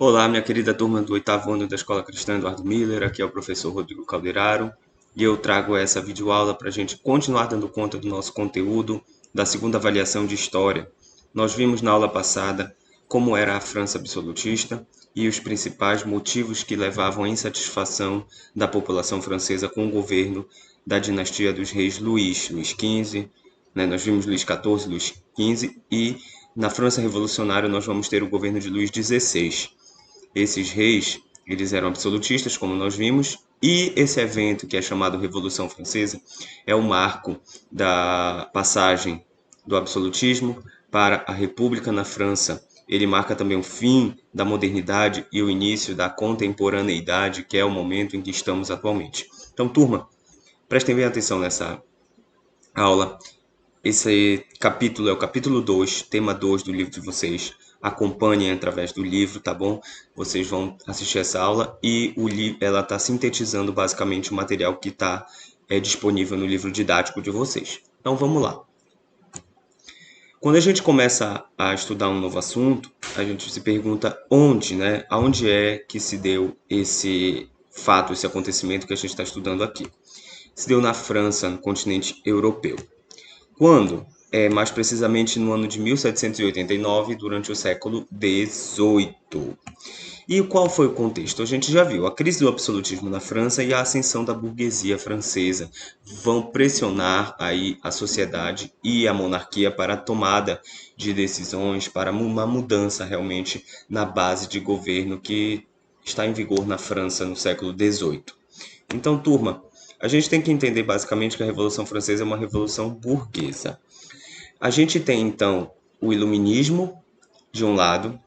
Olá, minha querida turma do oitavo ano da Escola Cristã Eduardo Miller, aqui é o professor Rodrigo Calderaro e eu trago essa videoaula para a gente continuar dando conta do nosso conteúdo da segunda avaliação de História. Nós vimos na aula passada como era a França absolutista e os principais motivos que levavam à insatisfação da população francesa com o governo da dinastia dos reis Luís XV, né? Nós vimos Luís XIV, Luís XV e na França Revolucionária nós vamos ter o governo de Luís XVI. Esses reis, eles eram absolutistas, como nós vimos, e esse evento, que é chamado Revolução Francesa, é o marco da passagem do absolutismo para a República na França. Ele marca também o fim da modernidade e o início da contemporaneidade, que é o momento em que estamos atualmente. Então, turma, prestem bem atenção nessa aula. Esse capítulo é o capítulo 2, tema 2 do livro de vocês. Acompanhem através do livro, tá bom? Vocês vão assistir essa aula e ela está sintetizando basicamente o material que está disponível no livro didático de vocês. Então vamos lá. Quando a gente começa a estudar um novo assunto, a gente se pergunta onde, né? Aonde é que se deu esse fato, esse acontecimento que a gente está estudando aqui? Se deu na França, no continente europeu. Quando? Mais precisamente no ano de 1789, durante o século XVIII. E qual foi o contexto? A gente já viu, a crise do absolutismo na França e a ascensão da burguesia francesa vão pressionar aí a sociedade e a monarquia para a tomada de decisões, para uma mudança realmente na base de governo que está em vigor na França no século XVIII. Então, turma, a gente tem que entender basicamente que a Revolução Francesa é uma revolução burguesa. A gente tem então o iluminismo de um lado,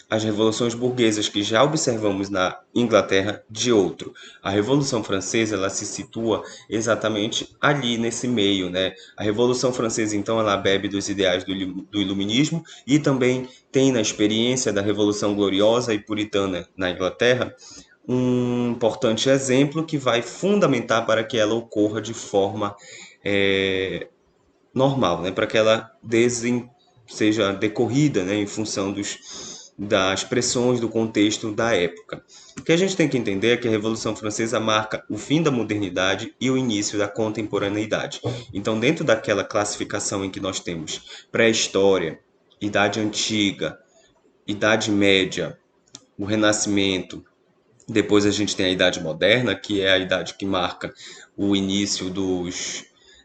as revoluções burguesas que já observamos na Inglaterra de outro. A Revolução Francesa ela se situa exatamente ali nesse meio, né? A Revolução Francesa então ela bebe dos ideais do iluminismo e também tem na experiência da Revolução Gloriosa e Puritana na Inglaterra um importante exemplo que vai fundamentar para que ela ocorra de forma normal, né? Para que ela seja decorrida, né? Em função das pressões do contexto da época. O que a gente tem que entender é que a Revolução Francesa marca o fim da modernidade e o início da contemporaneidade. Então, dentro daquela classificação em que nós temos pré-história, Idade Antiga, Idade Média, o Renascimento, depois a gente tem a Idade Moderna, que é a idade que marca o início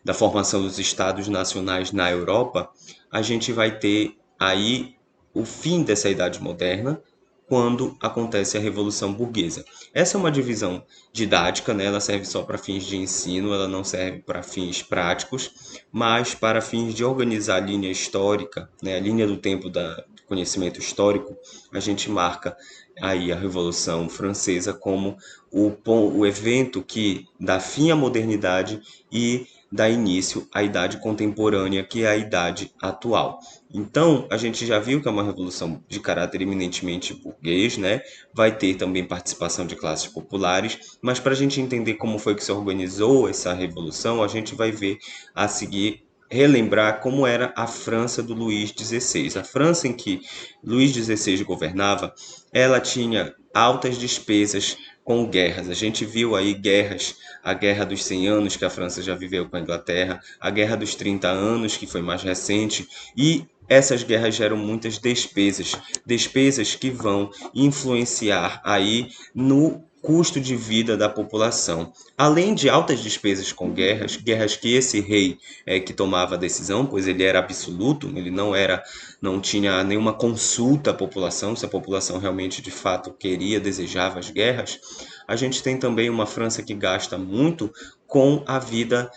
da formação dos Estados nacionais na Europa. A gente vai ter aí o fim dessa Idade Moderna, quando acontece a Revolução Burguesa. Essa é uma divisão didática, né? Ela serve só para fins de ensino, ela não serve para fins práticos, mas para fins de organizar a linha histórica, né? A linha do tempo do conhecimento histórico, a gente marca aí a Revolução Francesa como o evento que dá fim à modernidade e dá início à idade contemporânea, que é a idade atual. Então, a gente já viu que é uma revolução de caráter eminentemente burguês, né? Vai ter também participação de classes populares, mas para a gente entender como foi que se organizou essa revolução, a gente vai ver a seguir relembrar como era a França do Luís XVI. A França em que Luís XVI governava, ela tinha altas despesas com guerras. A gente viu aí guerras, a Guerra dos 100 Anos, que a França já viveu com a Inglaterra, a Guerra dos 30 Anos, que foi mais recente, e essas guerras geram muitas despesas, despesas que vão influenciar aí no custo de vida da população. Além de altas despesas com guerras, guerras que esse rei que tomava a decisão, pois ele era absoluto, ele não tinha nenhuma consulta à população, se a população realmente de fato queria, desejava as guerras. A gente tem também uma França que gasta muito com a vida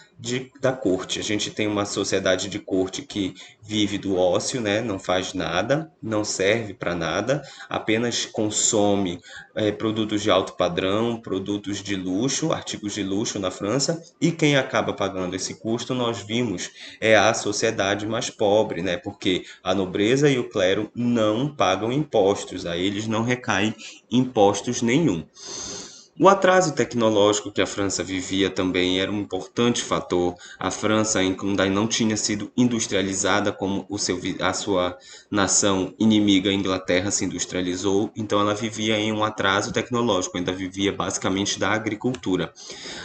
da corte. A gente tem uma sociedade de corte que vive do ócio, né? Não faz nada, não serve para nada, apenas consome produtos de alto padrão, produtos de luxo, artigos de luxo na França, e quem acaba pagando esse custo, nós vimos, é a sociedade mais pobre, né? Porque a nobreza e o clero não pagam impostos, a eles não recai impostos nenhum. O atraso tecnológico que a França vivia também era um importante fator. A França ainda não tinha sido industrializada como a sua nação inimiga, a Inglaterra, se industrializou, então ela vivia em um atraso tecnológico, ainda vivia basicamente da agricultura.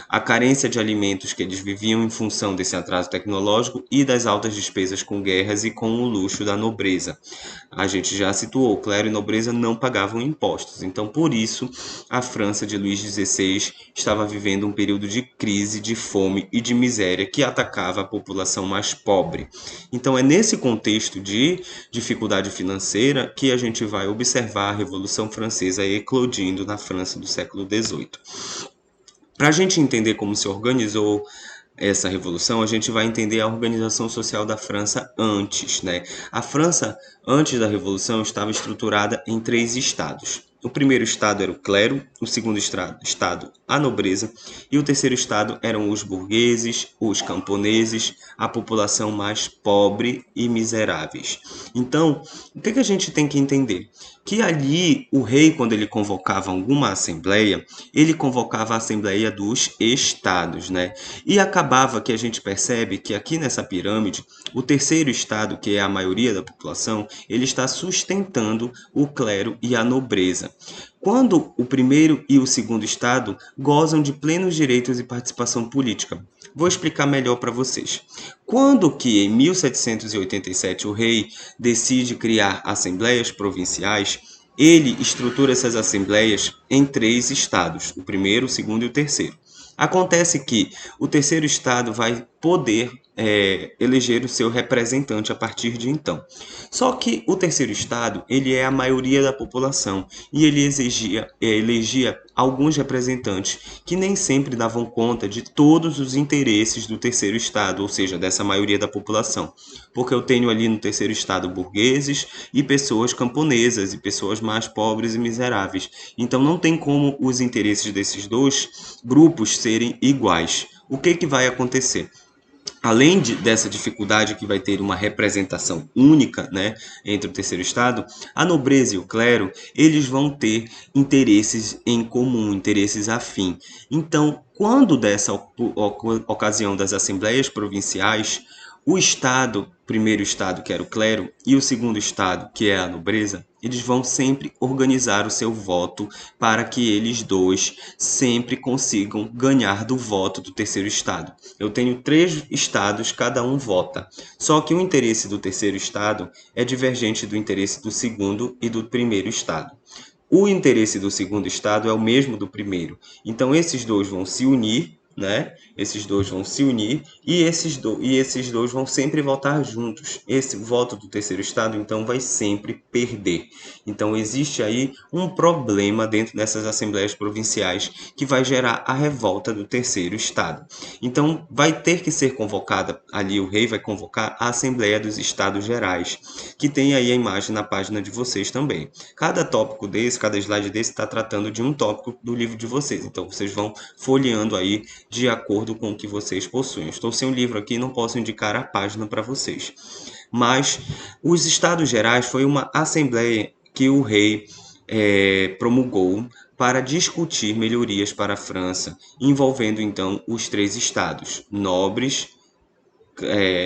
A carência de alimentos que eles viviam em função desse atraso tecnológico e das altas despesas com guerras e com o luxo da nobreza. A gente já situou, clero e nobreza não pagavam impostos, então por isso a França de Luís XVI estava vivendo um período de crise, de fome e de miséria que atacava a população mais pobre. Então é nesse contexto de dificuldade financeira que a gente vai observar a Revolução Francesa eclodindo na França do século XVIII. Para a gente entender como se organizou essa revolução, a gente vai entender a organização social da França antes, né? A França, antes da revolução, estava estruturada em 3 estados. O primeiro estado era o clero, o segundo estado a nobreza e o terceiro estado eram os burgueses, os camponeses, a população mais pobre e miseráveis. Então, o que a gente tem que entender? Que ali o rei, quando ele convocava alguma assembleia, ele convocava a assembleia dos estados, né? E acabava que a gente percebe que aqui nessa pirâmide, o terceiro estado, que é a maioria da população, ele está sustentando o clero e a nobreza. Quando o primeiro e o segundo estado gozam de plenos direitos e participação política. Vou explicar melhor para vocês. Quando que em 1787 o rei decide criar assembleias provinciais, ele estrutura essas assembleias em 3 estados, o primeiro, o segundo e o terceiro. Acontece que o terceiro estado vai poder eleger o seu representante a partir de então. Só que o terceiro estado, ele é a maioria da população e ele elegia alguns representantes que nem sempre davam conta de todos os interesses do terceiro estado, ou seja, dessa maioria da população. Porque eu tenho ali no terceiro estado burgueses e pessoas camponesas e pessoas mais pobres e miseráveis. Então não tem como os interesses desses dois grupos serem iguais. O que vai acontecer? Além dessa dificuldade que vai ter uma representação única, né, entre o terceiro estado, a nobreza e o clero, eles vão ter interesses em comum, interesses afim. Então, quando dessa ocasião das assembleias provinciais, o estado, primeiro estado que era o clero e o segundo estado que é a nobreza, eles vão sempre organizar o seu voto para que eles dois sempre consigam ganhar do voto do terceiro estado. Eu tenho 3 estados, cada um vota. Só que o interesse do terceiro estado é divergente do interesse do segundo e do primeiro estado. O interesse do segundo estado é o mesmo do primeiro. Então esses dois vão se unir, né? Esses dois vão se unir e esses dois vão sempre votar juntos. Esse voto do terceiro estado, então, vai sempre perder. Então, existe aí um problema dentro dessas assembleias provinciais que vai gerar a revolta do terceiro estado. Então, vai ter que ser convocada, ali o rei vai convocar a Assembleia dos Estados Gerais, que tem aí a imagem na página de vocês também. Cada tópico desse, cada slide desse está tratando de um tópico do livro de vocês. Então, vocês vão folheando aí de acordo com o que vocês possuem. Estou sem o livro aqui, não posso indicar a página para vocês. Mas os Estados Gerais foi uma assembleia que o rei promulgou para discutir melhorias para a França, envolvendo então os 3 estados, nobres,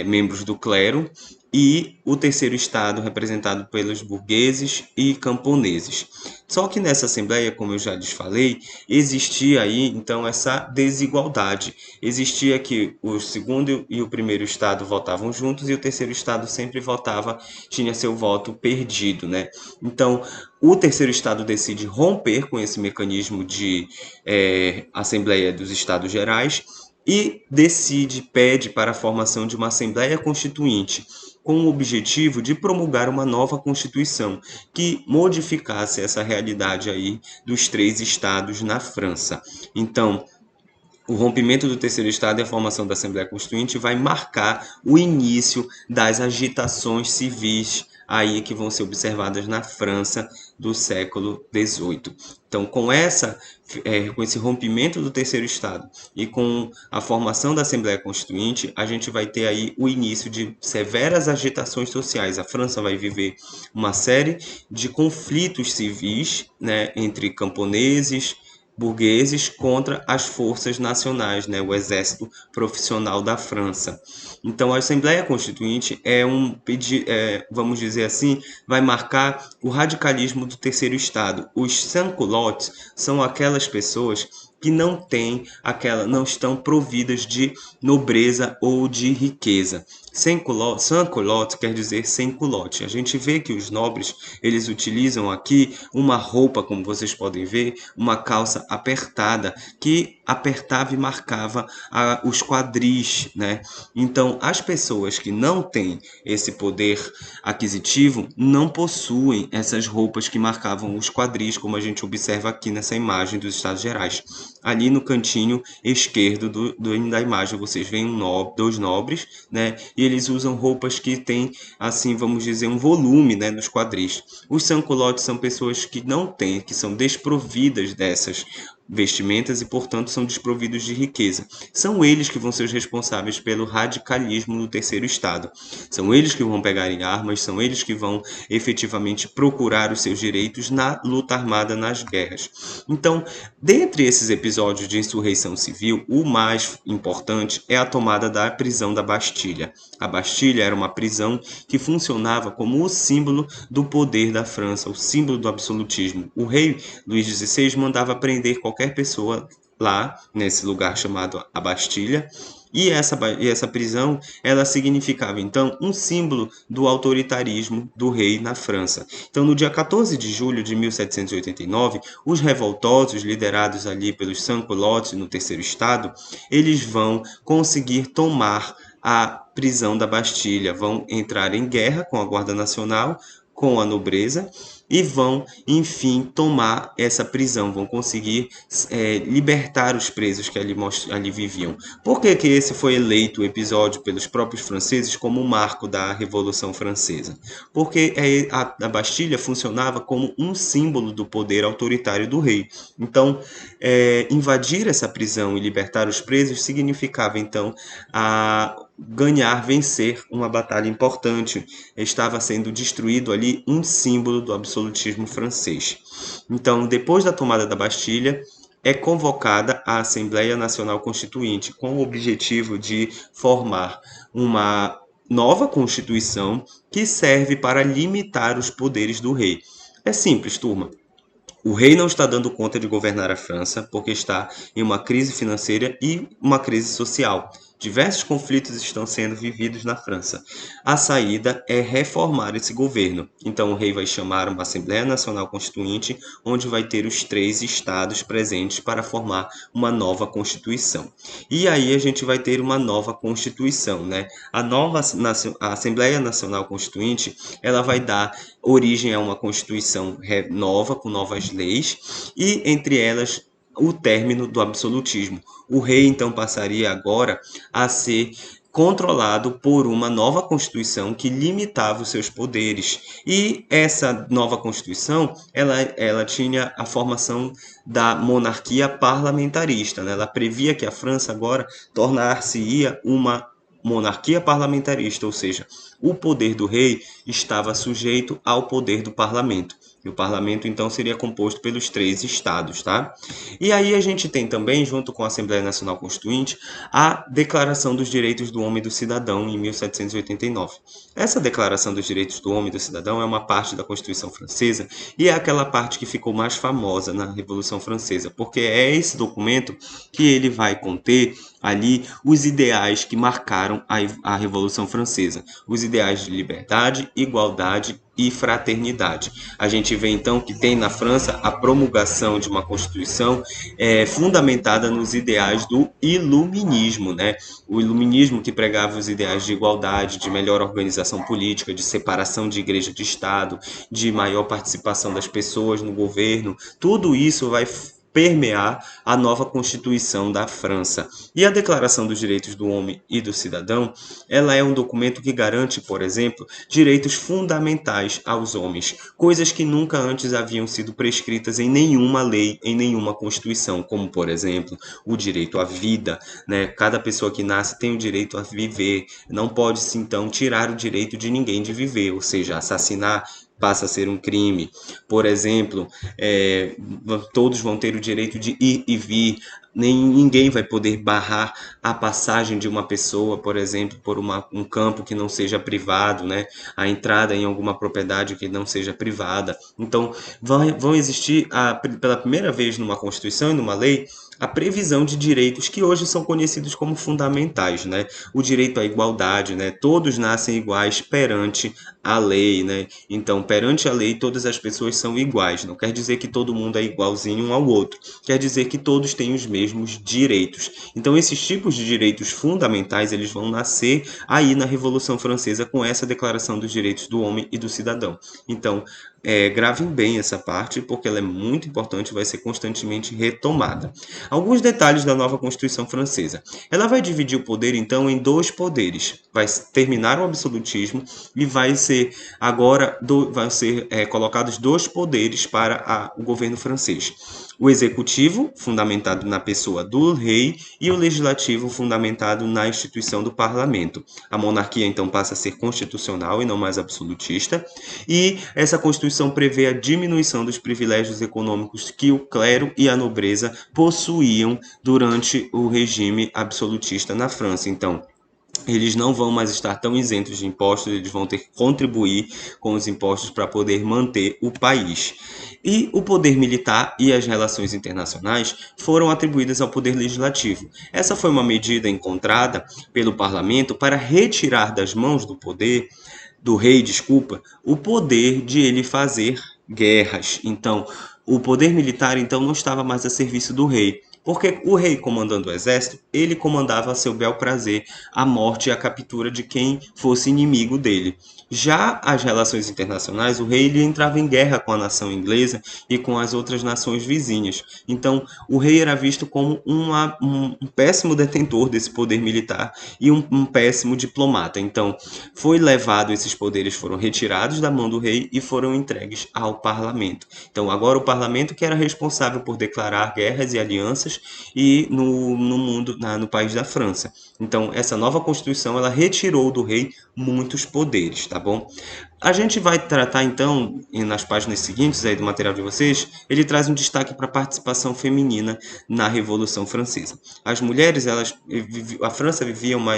membros do clero, e o terceiro estado representado pelos burgueses e camponeses. Só que nessa assembleia, como eu já lhes falei, existia aí então essa desigualdade. Existia que o segundo e o primeiro estado votavam juntos e o terceiro estado sempre votava, tinha seu voto perdido, né? Então, o terceiro estado decide romper com esse mecanismo de Assembleia dos Estados Gerais e pede para a formação de uma Assembleia Constituinte, com o objetivo de promulgar uma nova Constituição que modificasse essa realidade aí dos 3 estados na França. Então, o rompimento do terceiro estado e a formação da Assembleia Constituinte vai marcar o início das agitações civis aí que vão ser observadas na França do século XVIII. Então, com esse rompimento do terceiro estado e com a formação da Assembleia Constituinte, a gente vai ter aí o início de severas agitações sociais. A França vai viver uma série de conflitos civis, né, entre camponeses, burgueses contra as forças nacionais, né, o exército profissional da França. Então, a Assembleia Constituinte vamos dizer assim, vai marcar o radicalismo do terceiro estado. Os sans-culottes são aquelas pessoas que não estão providas de nobreza ou de riqueza. Sans-culotte quer dizer sem culotte. A gente vê que os nobres, eles utilizam aqui uma roupa, como vocês podem ver, uma calça apertada, que apertava e marcava os quadris, né? Então, as pessoas que não têm esse poder aquisitivo não possuem essas roupas que marcavam os quadris, como a gente observa aqui nessa imagem dos Estados Gerais. Ali no cantinho esquerdo da imagem, vocês veem dois nobres, né? E eles usam roupas que têm, assim, vamos dizer, um volume, né, nos quadris. Os sans-culottes são pessoas que não têm, que são desprovidas dessas vestimentas e, portanto, são desprovidos de riqueza. São eles que vão ser os responsáveis pelo radicalismo no terceiro estado. São eles que vão pegar em armas, são eles que vão efetivamente procurar os seus direitos na luta armada, nas guerras. Então, dentre esses episódios de insurreição civil, o mais importante é a tomada da prisão da Bastilha. A Bastilha era uma prisão que funcionava como o símbolo do poder da França, o símbolo do absolutismo. O rei Luís XVI mandava prender qualquer pessoa lá, nesse lugar chamado a Bastilha, e essa prisão, ela significava, então, um símbolo do autoritarismo do rei na França. Então, no dia 14 de julho de 1789, os revoltosos, liderados ali pelos sans-culottes no terceiro estado, eles vão conseguir tomar a prisão da Bastilha, vão entrar em guerra com a Guarda Nacional, com a nobreza, e vão, enfim, tomar essa prisão, vão conseguir libertar os presos que ali viviam. Por que que esse foi eleito o episódio pelos próprios franceses como o marco da Revolução Francesa? Porque a Bastilha funcionava como um símbolo do poder autoritário do rei. Então, invadir essa prisão e libertar os presos significava, então, vencer uma batalha importante. Estava sendo destruído ali um símbolo do absolutismo francês. Então, depois da tomada da Bastilha, é convocada a Assembleia Nacional Constituinte com o objetivo de formar uma nova Constituição que serve para limitar os poderes do rei. É simples, turma. O rei não está dando conta de governar a França porque está em uma crise financeira e uma crise social. Diversos conflitos estão sendo vividos na França. A saída é reformar esse governo. Então, o rei vai chamar uma Assembleia Nacional Constituinte, onde vai ter os 3 estados presentes para formar uma nova Constituição. E aí a gente vai ter uma nova Constituição, né? A Assembleia Nacional Constituinte, ela vai dar origem a uma Constituição nova, com novas leis, e entre elas o término do absolutismo. O rei então passaria agora a ser controlado por uma nova Constituição que limitava os seus poderes. E essa nova Constituição, ela tinha a formação da monarquia parlamentarista, né? Ela previa que a França agora tornar-se-ia uma monarquia parlamentarista, ou seja, o poder do rei estava sujeito ao poder do parlamento. E o parlamento, então, seria composto pelos 3 estados, tá? E aí a gente tem também, junto com a Assembleia Nacional Constituinte, a Declaração dos Direitos do Homem e do Cidadão, em 1789. Essa Declaração dos Direitos do Homem e do Cidadão é uma parte da Constituição Francesa e é aquela parte que ficou mais famosa na Revolução Francesa, porque é esse documento que ele vai conter ali os ideais que marcaram a Revolução Francesa, os ideais de liberdade, igualdade e fraternidade. A gente vê então que tem na França a promulgação de uma Constituição fundamentada nos ideais do iluminismo, né? O iluminismo que pregava os ideais de igualdade, de melhor organização política, de separação de igreja de Estado, de maior participação das pessoas no governo. Tudo isso vai permear a nova Constituição da França. E a Declaração dos Direitos do Homem e do Cidadão, ela é um documento que garante, por exemplo, direitos fundamentais aos homens, coisas que nunca antes haviam sido prescritas em nenhuma lei, em nenhuma Constituição, como, por exemplo, o direito à vida, né? Cada pessoa que nasce tem o direito a viver, não pode-se, então, tirar o direito de ninguém de viver, ou seja, assassinar, passa a ser um crime. Por exemplo, todos vão ter o direito de ir e vir, ninguém vai poder barrar a passagem de uma pessoa, por exemplo, por um campo que não seja privado, né? A entrada em alguma propriedade que não seja privada. Então, vão existir, pela primeira vez numa Constituição e numa lei, a previsão de direitos que hoje são conhecidos como fundamentais, né? O direito à igualdade, né? Todos nascem iguais perante a lei, né? Então, perante a lei, todas as pessoas são iguais. Não quer dizer que todo mundo é igualzinho um ao outro. Quer dizer que todos têm os mesmos direitos. Então, esses tipos de direitos fundamentais, eles vão nascer aí na Revolução Francesa com essa Declaração dos Direitos do Homem e do Cidadão. Então, gravem bem essa parte, porque ela é muito importante e vai ser constantemente retomada. Alguns detalhes da nova Constituição Francesa. Ela vai dividir o poder, então, em dois poderes. Vai terminar o absolutismo e vai ser colocados dois poderes para o governo francês. O executivo, fundamentado na pessoa do rei, e o legislativo, fundamentado na instituição do parlamento. A monarquia, então, passa a ser constitucional e não mais absolutista, e essa Constituição prevê a diminuição dos privilégios econômicos que o clero e a nobreza possuíam durante o regime absolutista na França. Então, eles não vão mais estar tão isentos de impostos, eles vão ter que contribuir com os impostos para poder manter o país. E o poder militar e as relações internacionais foram atribuídas ao poder legislativo. Essa foi uma medida encontrada pelo parlamento para retirar das mãos do rei, desculpa, o poder de ele fazer guerras. Então, o poder militar então não estava mais a serviço do rei. Porque o rei, comandando o exército, ele comandava a seu bel prazer a morte e a captura de quem fosse inimigo dele. Já as relações internacionais, o rei ele entrava em guerra com a nação inglesa e com as outras nações vizinhas. Então, o rei era visto como um péssimo detentor desse poder militar e um péssimo diplomata. Então, esses poderes foram retirados da mão do rei e foram entregues ao parlamento. Então, agora o parlamento que era responsável por declarar guerras e alianças e no país da França. Então, essa nova Constituição ela retirou do rei muitos poderes, tá bom? A gente vai tratar então, nas páginas seguintes aí do material de vocês, ele traz um destaque para a participação feminina na Revolução Francesa. As mulheres, a França vivia uma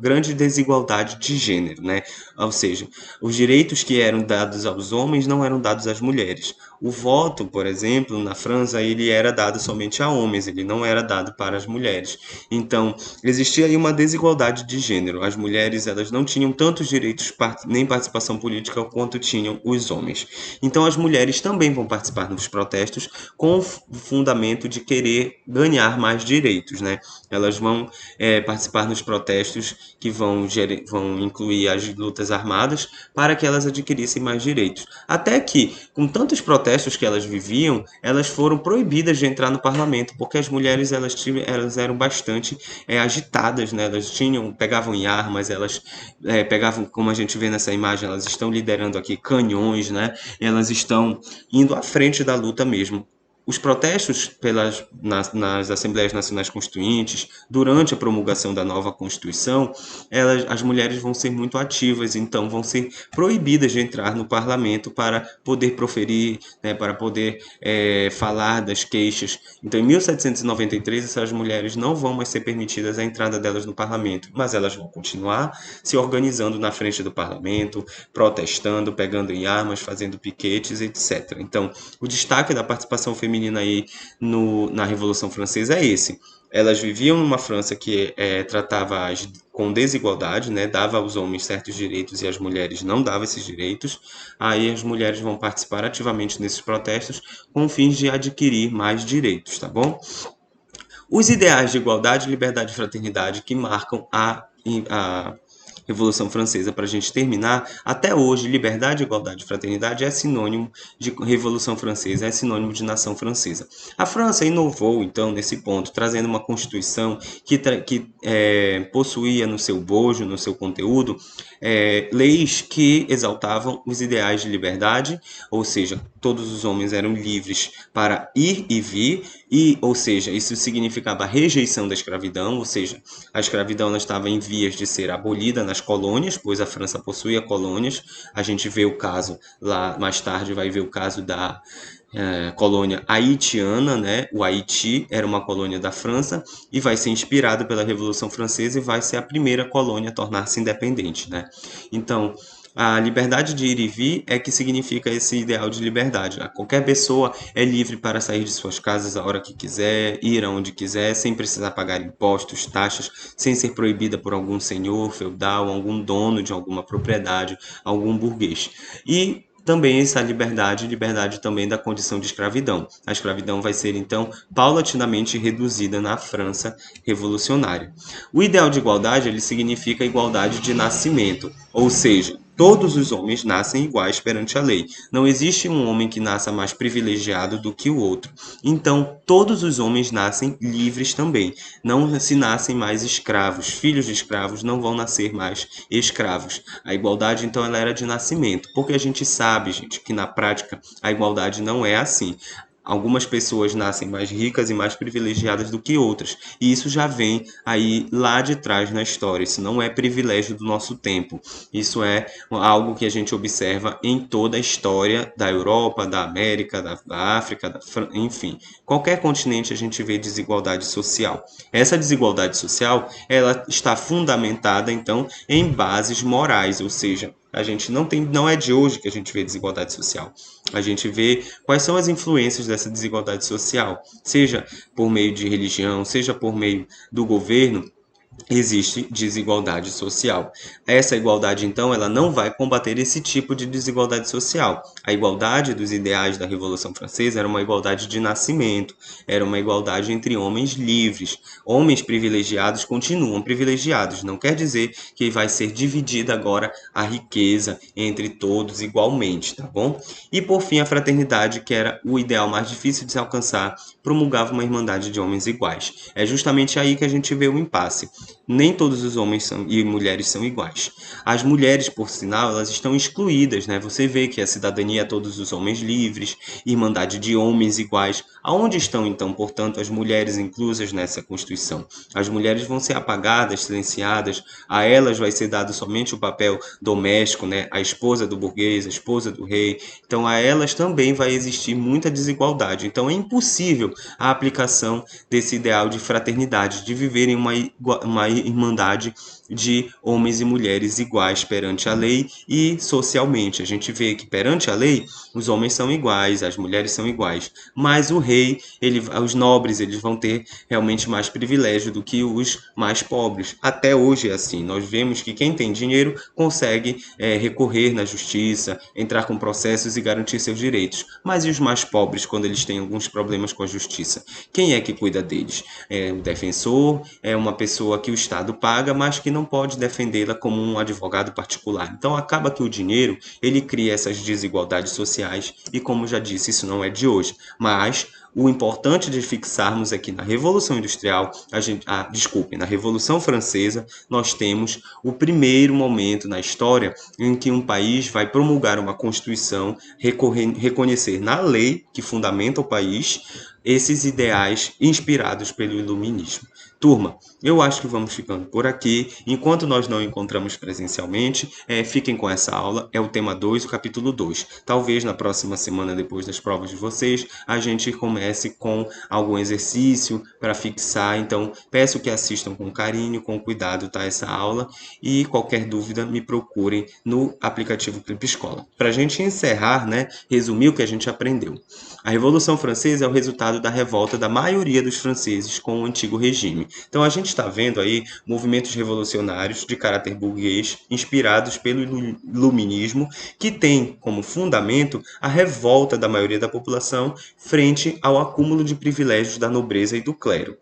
grande desigualdade de gênero, né? Ou seja, os direitos que eram dados aos homens não eram dados às mulheres. O voto, por exemplo, na França, ele era dado somente a homens, ele não era dado para as mulheres. Então, existia aí uma desigualdade de gênero. As mulheres, elas não tinham tantos direitos nem participação política quanto tinham os homens. Então, as mulheres também vão participar dos protestos com o fundamento de querer ganhar mais direitos, né? Elas vão participar nos protestos que vão incluir as lutas armadas para que elas adquirissem mais direitos. Até que, com tantos protestos que elas viviam, elas foram proibidas de entrar no parlamento, porque as mulheres elas eram bastante agitadas, né? Elas pegavam em armas, elas pegavam, como a gente vê nessa imagem, elas estão liderando aqui canhões, né? Elas estão indo à frente da luta mesmo. Os protestos nas Assembleias Nacionais Constituintes, durante a promulgação da nova Constituição, as mulheres vão ser muito ativas, então vão ser proibidas de entrar no parlamento para poder proferir, né, para poder falar das queixas. Então, em 1793, essas mulheres não vão mais ser permitidas a entrada delas no parlamento, mas elas vão continuar se organizando na frente do parlamento, protestando, pegando em armas, fazendo piquetes, etc. Então, o destaque da participação feminina aí na Revolução Francesa é esse. Elas viviam numa França que tratava com desigualdade, né? Dava aos homens certos direitos e às mulheres não dava esses direitos. Aí as mulheres vão participar ativamente nesses protestos com fins de adquirir mais direitos, tá bom? Os ideais de igualdade, liberdade e fraternidade que marcam a Revolução Francesa, para a gente terminar, até hoje, liberdade, igualdade e fraternidade é sinônimo de Revolução Francesa, é sinônimo de nação francesa. A França inovou, então, nesse ponto, trazendo uma Constituição que possuía no seu bojo, no seu conteúdo, leis que exaltavam os ideais de liberdade, ou seja, todos os homens eram livres para ir e vir, ou seja, isso significava a rejeição da escravidão, ou seja, a escravidão estava em vias de ser abolida nas nas colônias, pois a França possuía colônias. A gente vê o caso lá, mais tarde vai ver o caso da colônia haitiana, né? O Haiti era uma colônia da França e vai ser inspirado pela Revolução Francesa e vai ser a primeira colônia a tornar-se independente, né? Então, a liberdade de ir e vir é que significa esse ideal de liberdade. Qualquer pessoa é livre para sair de suas casas a hora que quiser, ir aonde quiser, sem precisar pagar impostos, taxas, sem ser proibida por algum senhor feudal, algum dono de alguma propriedade, algum burguês. E também essa liberdade também da condição de escravidão. A escravidão vai ser, então, paulatinamente reduzida na França revolucionária. O ideal de igualdade, ele significa igualdade de nascimento, ou seja, todos os homens nascem iguais perante a lei. Não existe um homem que nasça mais privilegiado do que o outro. Então, todos os homens nascem livres também. Não se nascem mais escravos. Filhos de escravos não vão nascer mais escravos. A igualdade, então, ela era de nascimento. Porque a gente sabe, gente, que na prática a igualdade não é assim. Algumas pessoas nascem mais ricas e mais privilegiadas do que outras. E isso já vem aí lá de trás na história. Isso não é privilégio do nosso tempo. Isso é algo que a gente observa em toda a história da Europa, da América, da África, enfim. Qualquer continente a gente vê desigualdade social. Essa desigualdade social, ela está fundamentada, então, em bases morais, ou seja, a gente não é de hoje que a gente vê desigualdade social. A gente vê quais são as influências dessa desigualdade social, seja por meio de religião, seja por meio do governo. Existe desigualdade social. Essa igualdade, então, ela não vai combater esse tipo de desigualdade social. A igualdade dos ideais da Revolução Francesa era uma igualdade de nascimento, era uma igualdade entre homens livres. Homens privilegiados continuam privilegiados, não quer dizer que vai ser dividida agora a riqueza entre todos igualmente, tá bom? E por fim, a fraternidade, que era o ideal mais difícil de se alcançar, promulgava uma irmandade de homens iguais. É justamente aí que a gente vê o impasse. Nem todos os homens e mulheres são iguais. As mulheres, por sinal, elas estão excluídas, né? Você vê que a cidadania é todos os homens livres, irmandade de homens iguais. Aonde estão, então, portanto, as mulheres inclusas nessa Constituição? As mulheres vão ser apagadas, silenciadas, a elas vai ser dado somente o papel doméstico, né? A esposa do burguês, a esposa do rei. Então, a elas também vai existir muita desigualdade. Então, é impossível a aplicação desse ideal de fraternidade, de viverem uma irmandade de homens e mulheres iguais perante a lei e socialmente. A gente vê que perante a lei os homens são iguais, as mulheres são iguais, mas o rei, os nobres, eles vão ter realmente mais privilégio do que os mais pobres. Até hoje é assim. Nós vemos que quem tem dinheiro consegue recorrer na justiça, entrar com processos e garantir seus direitos. Mas e os mais pobres, quando eles têm alguns problemas com a justiça? Quem é que cuida deles? É o defensor, é uma pessoa que o Estado paga, mas que não pode defendê-la como um advogado particular. Então acaba que o dinheiro, ele cria essas desigualdades sociais e, como já disse, isso não é de hoje. Mas o importante de fixarmos é que na Revolução Industrial, na Revolução Francesa, nós temos o primeiro momento na história em que um país vai promulgar uma Constituição, reconhecer na lei que fundamenta o país esses ideais inspirados pelo Iluminismo. Turma, eu acho que vamos ficando por aqui. Enquanto nós não encontramos presencialmente, fiquem com essa aula. É o tema 2, o capítulo 2. Talvez na próxima semana, depois das provas de vocês, a gente comece com algum exercício para fixar. Então, peço que assistam com carinho, com cuidado, tá, essa aula. E qualquer dúvida, me procurem no aplicativo Clipe Escola. Para a gente encerrar, né, resumir o que a gente aprendeu. A Revolução Francesa é o resultado da revolta da maioria dos franceses com o antigo regime. Então a gente está vendo aí movimentos revolucionários de caráter burguês, inspirados pelo iluminismo, que tem como fundamento a revolta da maioria da população frente ao acúmulo de privilégios da nobreza e do clero.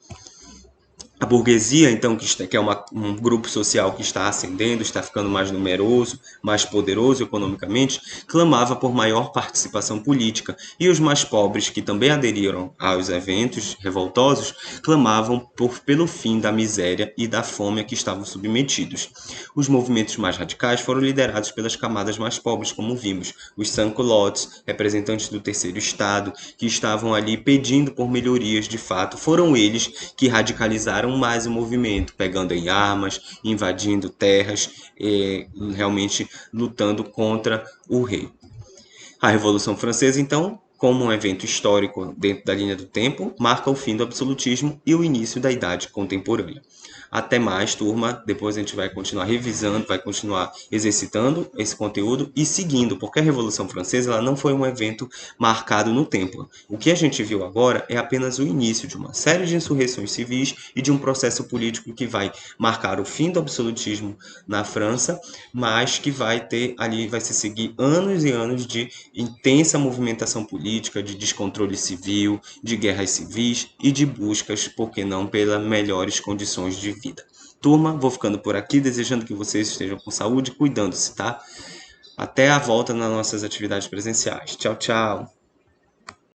A burguesia, então, que é um grupo social que está ascendendo, está ficando mais numeroso, mais poderoso economicamente, clamava por maior participação política, e os mais pobres, que também aderiram aos eventos revoltosos, clamavam pelo fim da miséria e da fome a que estavam submetidos. Os movimentos mais radicais foram liderados pelas camadas mais pobres, como vimos, os sans-culottes, representantes do terceiro estado, que estavam ali pedindo por melhorias de fato. Foram eles que radicalizaram aceleraram mais o movimento, pegando em armas, invadindo terras, realmente lutando contra o rei. A Revolução Francesa, então, como um evento histórico dentro da linha do tempo, marca o fim do absolutismo e o início da Idade Contemporânea. Até mais, turma. Depois a gente vai continuar revisando, vai continuar exercitando esse conteúdo e seguindo, porque a Revolução Francesa ela não foi um evento marcado no tempo. O que a gente viu agora é apenas o início de uma série de insurreições civis e de um processo político que vai marcar o fim do absolutismo na França, mas que vai ter ali, vai se seguir anos e anos de intensa movimentação política, de descontrole civil, de guerras civis e de buscas, por que não, pelas melhores condições de vida. Turma, vou ficando por aqui, desejando que vocês estejam com saúde e cuidando-se, tá? Até a volta nas nossas atividades presenciais. Tchau, tchau!